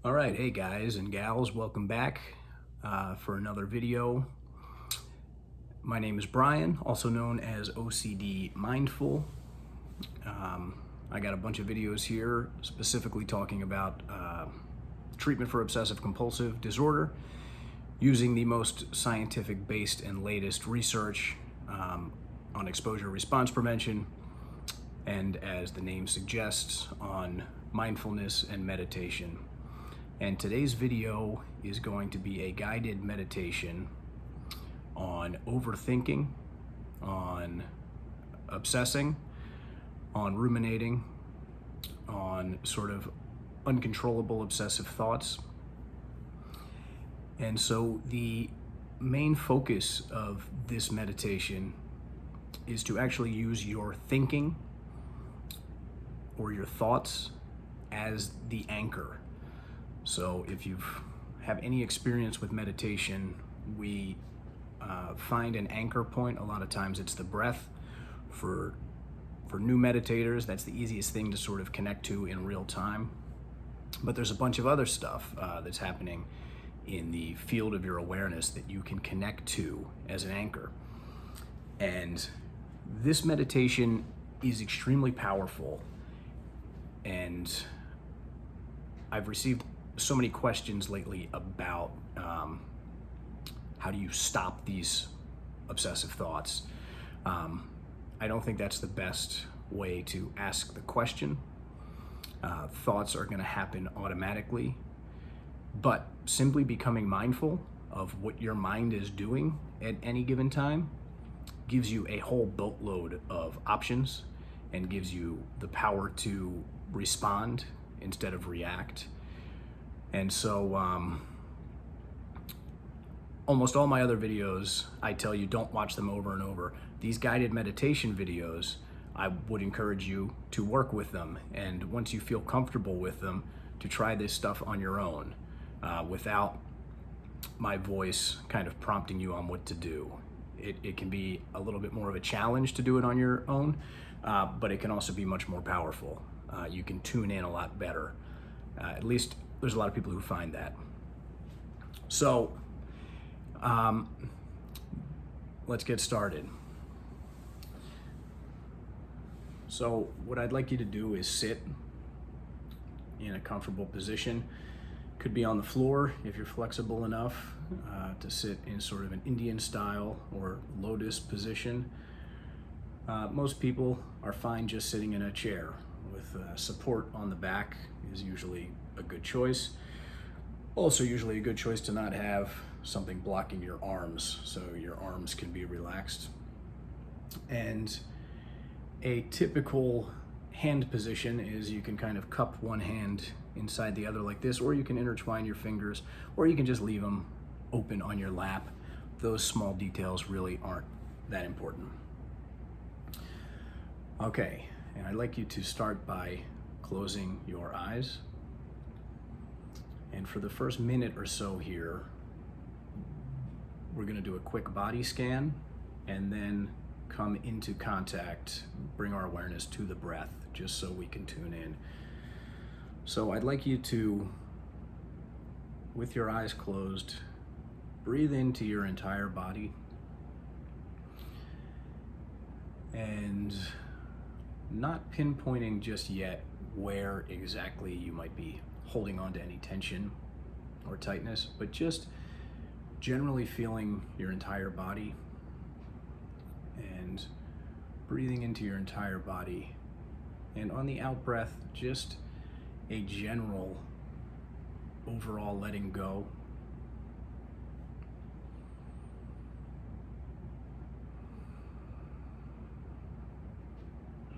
All right, hey guys and gals, welcome back for another video. My name is Brian, also known as OCD Mindful. I got a bunch of videos here specifically talking about treatment for obsessive compulsive disorder using the most scientific based and latest research on exposure response prevention, and as the name suggests, on mindfulness and meditation. And today's video is going to be a guided meditation on overthinking, on obsessing, on ruminating, on sort of uncontrollable obsessive thoughts. And so the main focus of this meditation is to actually use your thinking or your thoughts as the anchor. So if you have any experience with meditation, we find an anchor point. A lot of times it's the breath. For new meditators, that's the easiest thing to sort of connect to in real time. But there's a bunch of other stuff that's happening in the field of your awareness that you can connect to as an anchor. And this meditation is extremely powerful. And I've received so many questions lately about how do you stop these obsessive thoughts. I don't think that's the best way to ask the question. Thoughts are going to happen automatically, but simply becoming mindful of what your mind is doing at any given time gives you a whole boatload of options and gives you the power to respond instead of react. And so almost all my other videos, I tell you don't watch them over and over. These guided meditation videos, I would encourage you to work with them. And once you feel comfortable with them, to try this stuff on your own without my voice kind of prompting you on what to do. It can be a little bit more of a challenge to do it on your own, but it can also be much more powerful. You can tune in a lot better. At least there's a lot of people who find that. So let's get started. So what I'd like you to do is sit in a comfortable position. Could be on the floor if you're flexible enough to sit in sort of an Indian style or lotus position. Most people are fine just sitting in a chair with support on the back is usually a good choice. Also usually a good choice to not have something blocking your arms, so your arms can be relaxed. And a typical hand position is you can kind of cup one hand inside the other like this, or you can intertwine your fingers, or you can just leave them open on your lap. Those small details really aren't that important. Okay, and I'd like you to start by closing your eyes. And for the first minute or so here, we're going to do a quick body scan and then come into contact, bring our awareness to the breath just so we can tune in. So I'd like you to, with your eyes closed, breathe into your entire body and not pinpointing just yet where exactly you might be holding on to any tension or tightness, but just generally feeling your entire body and breathing into your entire body. And on the out breath, just a general overall letting go.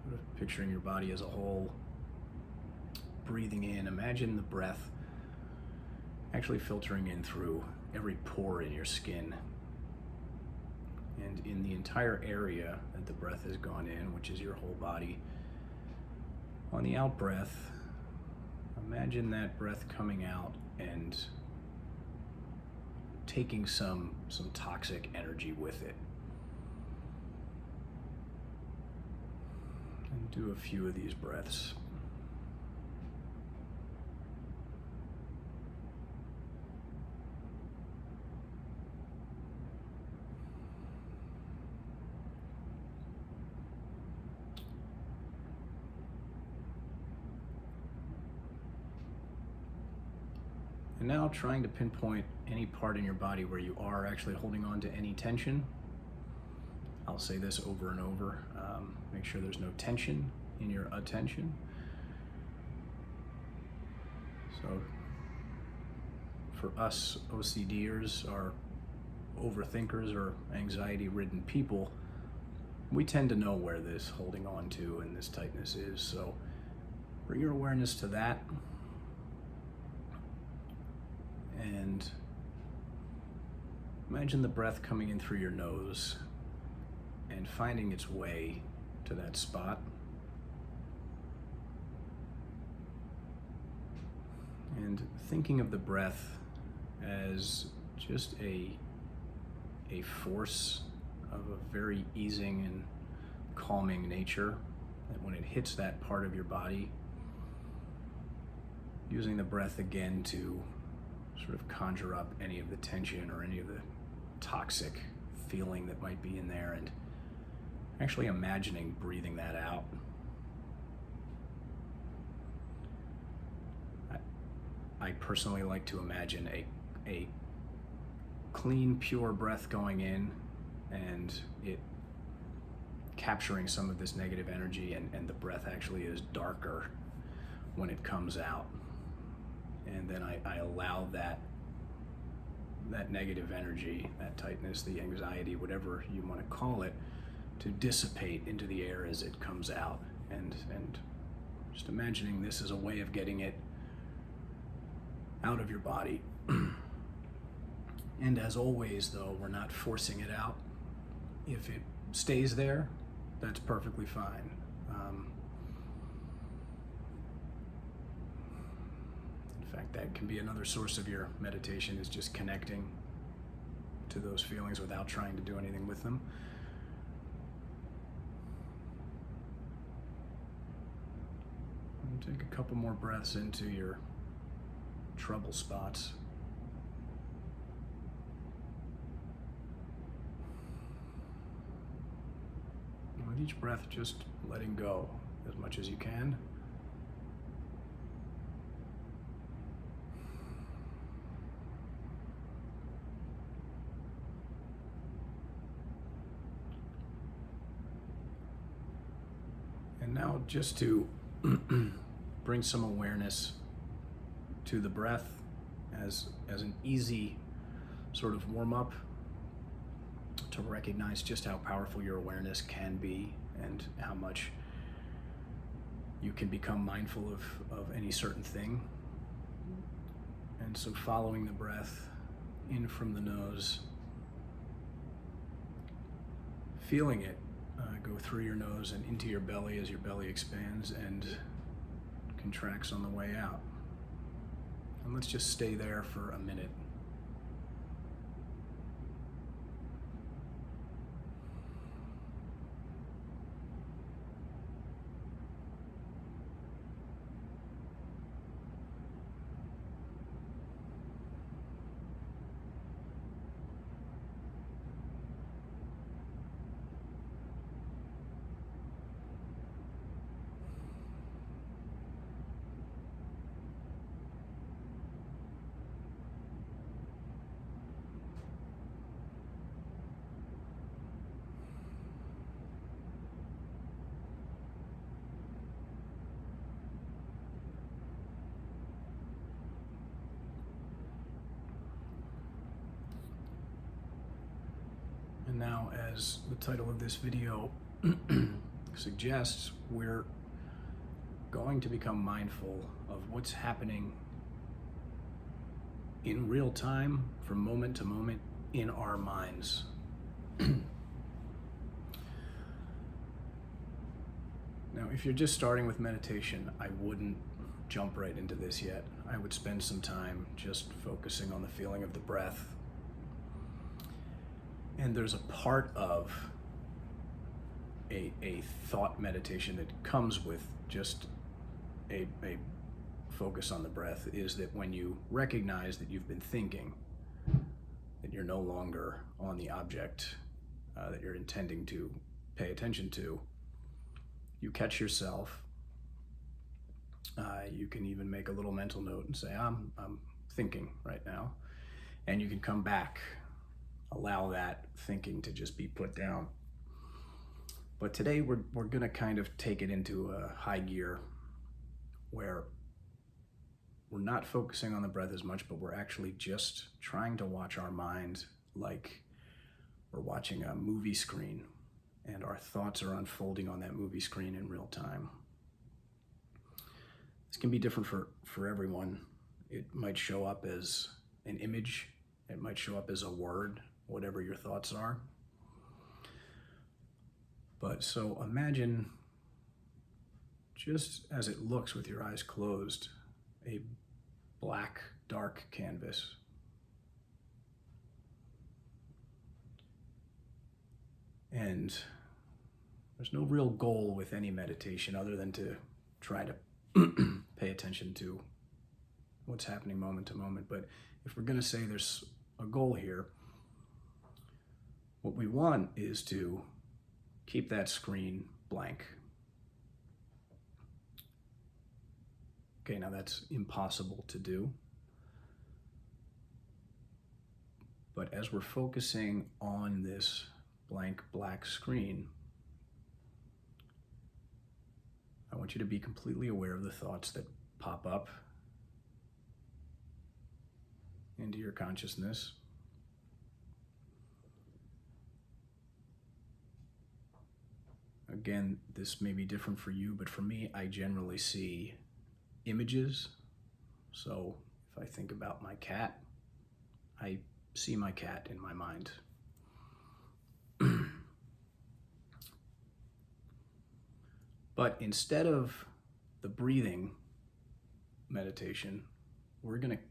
Sort of picturing your body as a whole. Breathing in, imagine the breath actually filtering in through every pore in your skin. And in the entire area that the breath has gone in, which is your whole body. On the out breath, imagine that breath coming out and taking some toxic energy with it. And do a few of these breaths. And now trying to pinpoint any part in your body where you are actually holding on to any tension. I'll say this over and over. Make sure there's no tension in your attention. So for us OCDers or overthinkers or anxiety-ridden people, we tend to know where this holding on to and this tightness is. So bring your awareness to that. And imagine the breath coming in through your nose and finding its way to that spot. And thinking of the breath as just a force of a very easing and calming nature, that when it hits that part of your body, using the breath again to sort of conjure up any of the tension or any of the toxic feeling that might be in there, and actually imagining breathing that out. I personally like to imagine a clean, pure breath going in and it capturing some of this negative energy, and the breath actually is darker when it comes out. And then I allow that negative energy, that tightness, the anxiety, whatever you want to call it, to dissipate into the air as it comes out. And just imagining this as a way of getting it out of your body. And as always, though, we're not forcing it out. If it stays there, that's perfectly fine. In fact, that can be another source of your meditation, is just connecting to those feelings without trying to do anything with them. And take a couple more breaths into your trouble spots. And with each breath, just letting go as much as you can. And now just to bring some awareness to the breath as an easy sort of warm-up to recognize just how powerful your awareness can be and how much you can become mindful of any certain thing. And so following the breath in from the nose, feeling it go through your nose and into your belly as your belly expands and contracts on the way out. And let's just stay there for a minute. And now, as the title of this video suggests, we're going to become mindful of what's happening in real time, from moment to moment, in our minds. Now, if you're just starting with meditation, I wouldn't jump right into this yet. I would spend some time just focusing on the feeling of the breath. And there's a part of a thought meditation that comes with just a focus on the breath, is that when you recognize that you've been thinking, that you're no longer on the object that you're intending to pay attention to, you catch yourself. You can even make a little mental note and say, I'm thinking right now, and you can come back, allow that thinking to just be put down. But today we're going to kind of take it into a high gear where we're not focusing on the breath as much, but we're actually just trying to watch our mind like we're watching a movie screen, and our thoughts are unfolding on that movie screen in real time. This can be different for everyone. It might show up as an image, it might show up as a word, whatever your thoughts are. But so imagine, just as it looks with your eyes closed, a black, dark canvas. And there's no real goal with any meditation other than to try to pay attention to what's happening moment to moment. But if we're going to say there's a goal here, what we want is to keep that screen blank. Okay, now that's impossible to do. But as we're focusing on this blank black screen, I want you to be completely aware of the thoughts that pop up into your consciousness. Again, this may be different for you, but for me, I generally see images. So if I think about my cat, I see my cat in my mind. But instead of the breathing meditation, we're going to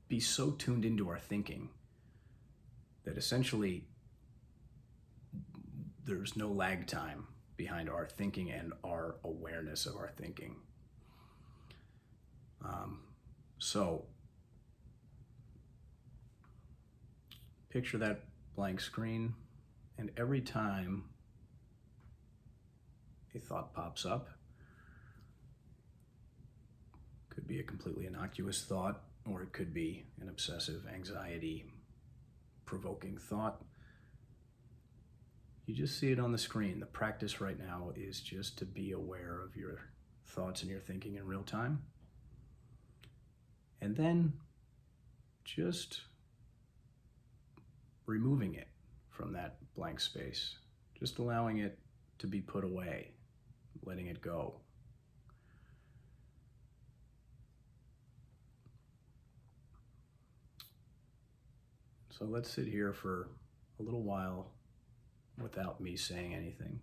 be so tuned into our thinking that essentially there's no lag time behind our thinking and our awareness of our thinking. So picture that blank screen, and every time a thought pops up, could be a completely innocuous thought, or it could be an obsessive, anxiety provoking thought. You just see it on the screen. The practice right now is just to be aware of your thoughts and your thinking in real time. And then just removing it from that blank space, just allowing it to be put away, letting it go. So let's sit here for a little while without me saying anything.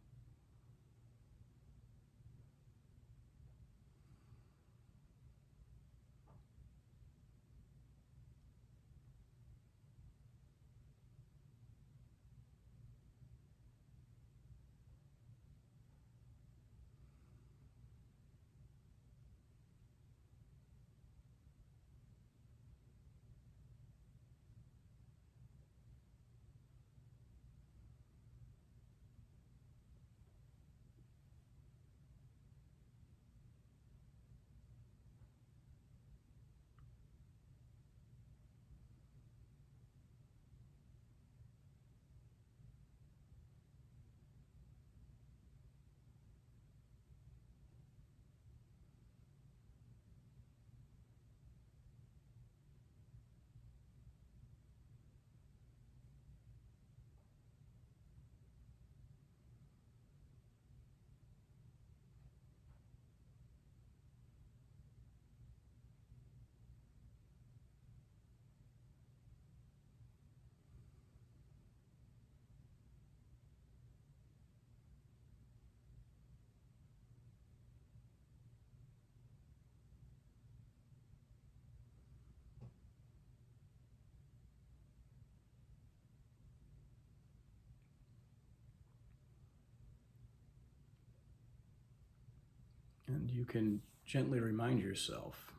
And you can gently remind yourself,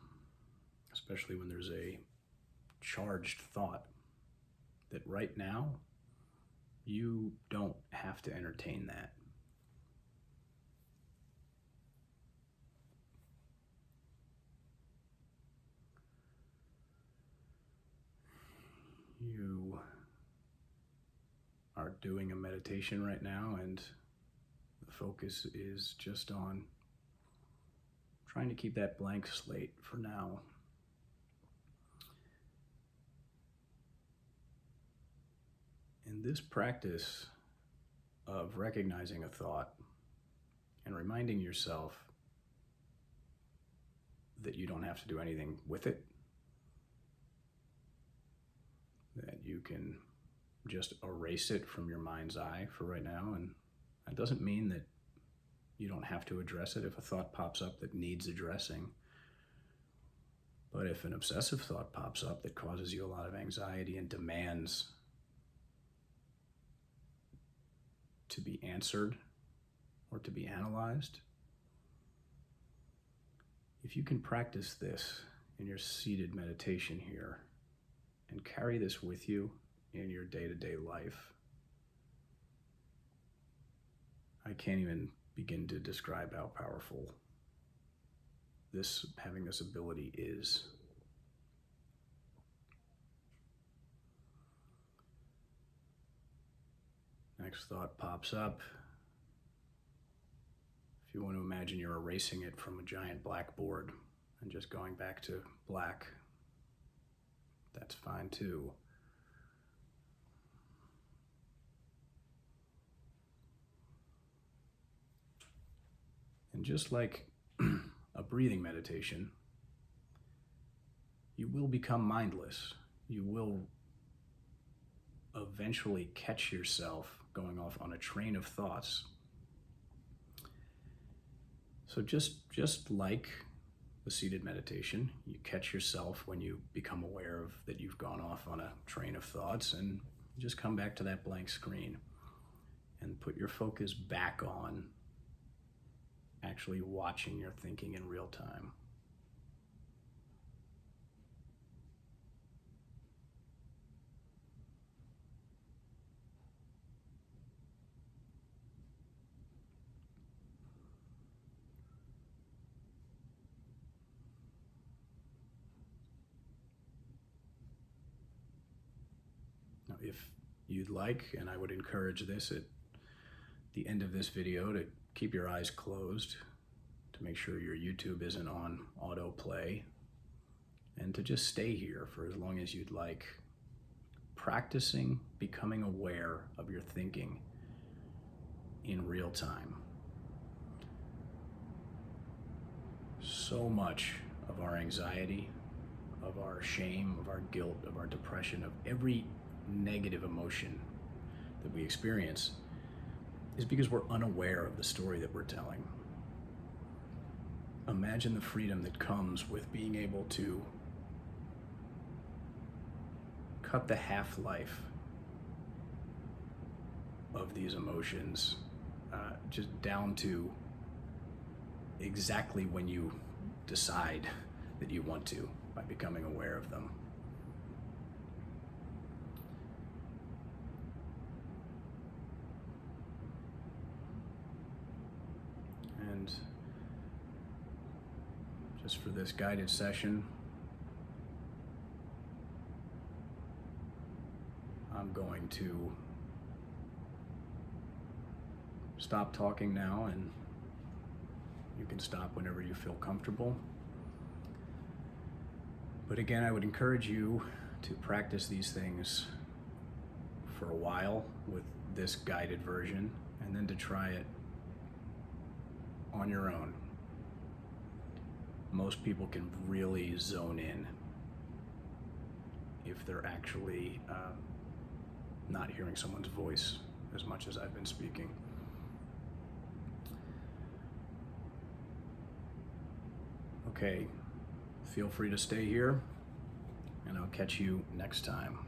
especially when there's a charged thought, that right now you don't have to entertain that. you are doing a meditation right now, and the focus is just on trying to keep that blank slate for now. In this practice of recognizing a thought and reminding yourself that you don't have to do anything with it, that you can just erase it from your mind's eye for right now. And that doesn't mean that you don't have to address it if a thought pops up that needs addressing. But if an obsessive thought pops up that causes you a lot of anxiety and demands to be answered or to be analyzed, if you can practice this in your seated meditation here and carry this with you in your day-to-day life, I can't even begin to describe how powerful having this ability is. Next thought pops up. If you want to imagine you're erasing it from a giant blackboard and just going back to black, that's fine too. And just like a breathing meditation, you will become mindless. You will eventually catch yourself going off on a train of thoughts. So just like the seated meditation, you catch yourself when you become aware of that you've gone off on a train of thoughts, and just come back to that blank screen and put your focus back on actually watching your thinking in real time. Now, if you'd like, and I would encourage this at the end of this video, to keep your eyes closed to make sure your YouTube isn't on autoplay, and to just stay here for as long as you'd like, practicing becoming aware of your thinking in real time. So much of our anxiety, of our shame, of our guilt, of our depression, of every negative emotion that we experience is because we're unaware of the story that we're telling. Imagine the freedom that comes with being able to cut the half-life of these emotions just down to exactly when you decide that you want to, by becoming aware of them. And just for this guided session, I'm going to stop talking now, and you can stop whenever you feel comfortable. But again, I would encourage you to practice these things for a while with this guided version, and then to try it on your own. Most people can really zone in if they're actually not hearing someone's voice as much as I've been speaking. Okay, feel free to stay here, and I'll catch you next time.